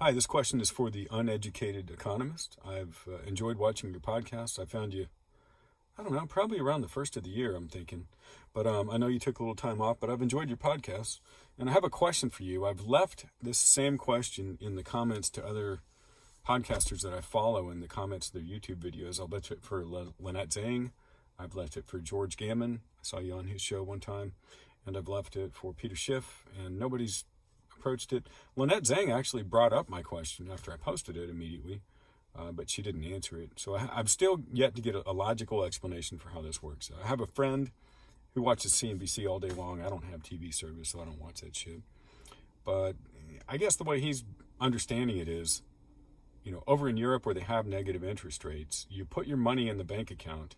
Hi, this question is for the Uneducated Economist. I've enjoyed watching your podcast. I found you, I don't know, probably around the first of the year, I'm thinking. But I know you took a little time off, but I've enjoyed your podcast. And I have a question for you. I've left this same question in the comments to other podcasters that I follow in the comments of their YouTube videos. I've left it for Lynette Zhang. I've left it for George Gammon. I saw you on his show one time. And I've left it for Peter Schiff, and nobody's approached it. Lynette Zhang actually brought up my question after I posted it immediately, but she didn't answer it. So I'm still yet to get a logical explanation for how this works. I have a friend who watches CNBC all day long. I don't have TV service, so I don't watch that shit. But I guess the way he's understanding it is, over in Europe where they have negative interest rates, you put your money in the bank account,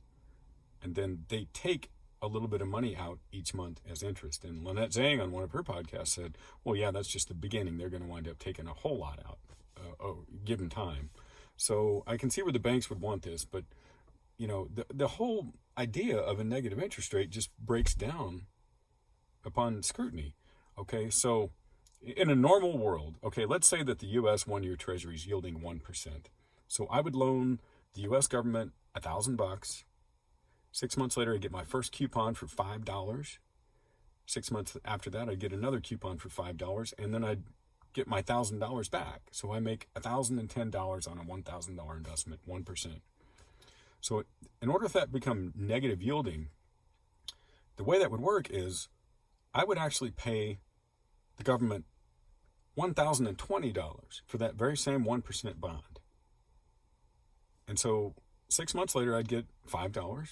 and then they take a little bit of money out each month as interest. And Lynette Zhang on one of her podcasts said, well, yeah, that's just the beginning. They're going to wind up taking a whole lot out, given time. So I can see where the banks would want this, but the whole idea of a negative interest rate just breaks down upon scrutiny. Okay, so in a normal world, let's say that the U.S. one-year Treasury is yielding 1%. So I would loan the U.S. government $1,000. 6 months later, I'd get my first coupon for $5. 6 months after that, I'd get another coupon for $5, and then I'd get my $1,000 back. So I make $1,010 on a $1,000 investment, 1%. So in order for that to become negative yielding, the way that would work is I would actually pay the government $1,020 for that very same 1% bond. And so 6 months later, I'd get $5.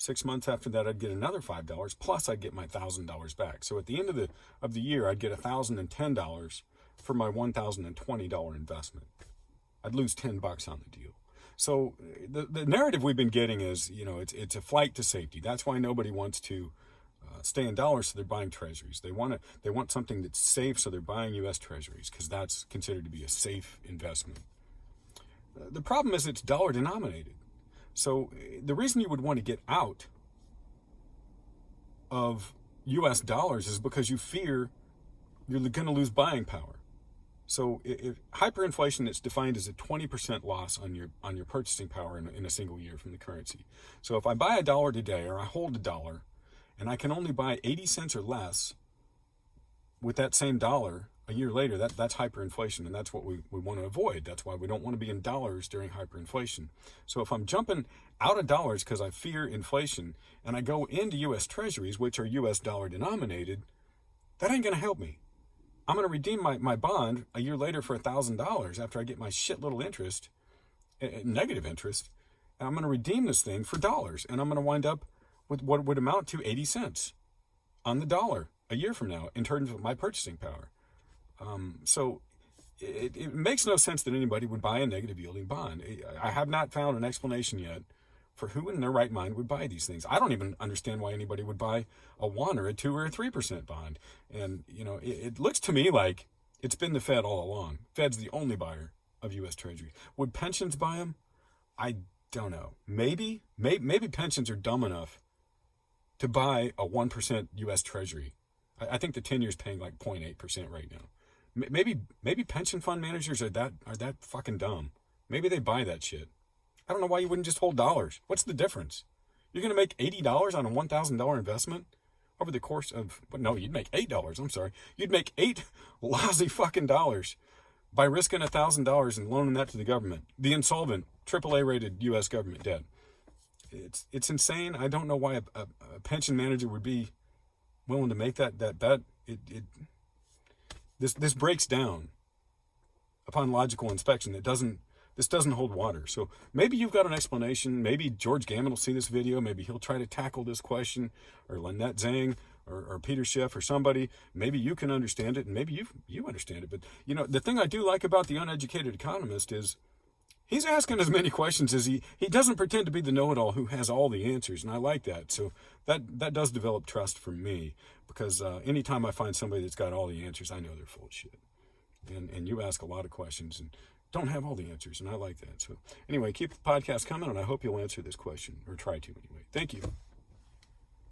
6 months after that, I'd get another $5, plus I'd get my $1,000 back. So at the end of the year, I'd get $1,010 for my $1,020 investment. I'd lose $10 on the deal. So the narrative we've been getting is, it's a flight to safety. That's why nobody wants to stay in dollars, so they're buying treasuries. They want something that's safe, so they're buying U.S. treasuries because that's considered to be a safe investment. The problem is it's dollar denominated. So the reason you would want to get out of U.S. dollars is because you fear you're going to lose buying power. So if hyperinflation is defined as a 20% loss on your purchasing power in a single year from the currency. So if I buy $1 today, or I hold $1, and I can only buy 80 cents or less with that same dollar a year later, that's hyperinflation, and that's what we want to avoid. That's why we don't want to be in dollars during hyperinflation. So if I'm jumping out of dollars because I fear inflation, and I go into U.S. treasuries, which are U.S. dollar denominated, that ain't going to help me. I'm going to redeem my bond a year later for $1,000 after I get my shit little interest, negative interest, and I'm going to redeem this thing for dollars, and I'm going to wind up with what would amount to 80 cents on the dollar a year from now in terms of my purchasing power. So it makes no sense that anybody would buy a negative yielding bond. I have not found an explanation yet for who in their right mind would buy these things. I don't even understand why anybody would buy a 1 or a 2 or a 3% bond. And, it looks to me like it's been the Fed all along. Fed's the only buyer of U.S. Treasury. Would pensions buy them? I don't know. Maybe pensions are dumb enough to buy a 1% U.S. Treasury. I think the 10-year is paying like 0.8% right now. Maybe pension fund managers are that fucking dumb. Maybe they buy that shit. I don't know why you wouldn't just hold dollars. What's the difference? You're going to make $80 on a $1,000 investment over the course of, no, you'd make $8. I'm sorry. You'd make $8 lousy fucking dollars by risking $1,000 and loaning that to the government, the insolvent AAA rated U.S. government debt. It's insane. I don't know why a pension manager would be willing to make that bet. This breaks down upon logical inspection. This doesn't hold water. So maybe you've got an explanation. Maybe George Gammon will see this video. Maybe he'll try to tackle this question, or Lynette Zhang, or Peter Schiff, or somebody. Maybe you can understand it, and maybe you understand it. But the thing I do like about the Uneducated Economist is he's asking as many questions as he doesn't pretend to be the know-it-all who has all the answers, and I like that. So that does develop trust from me, because anytime I find somebody that's got all the answers, I know they're full of shit. And you ask a lot of questions and don't have all the answers, and I like that. So anyway, keep the podcast coming, and I hope you'll answer this question, or try to anyway. Thank you.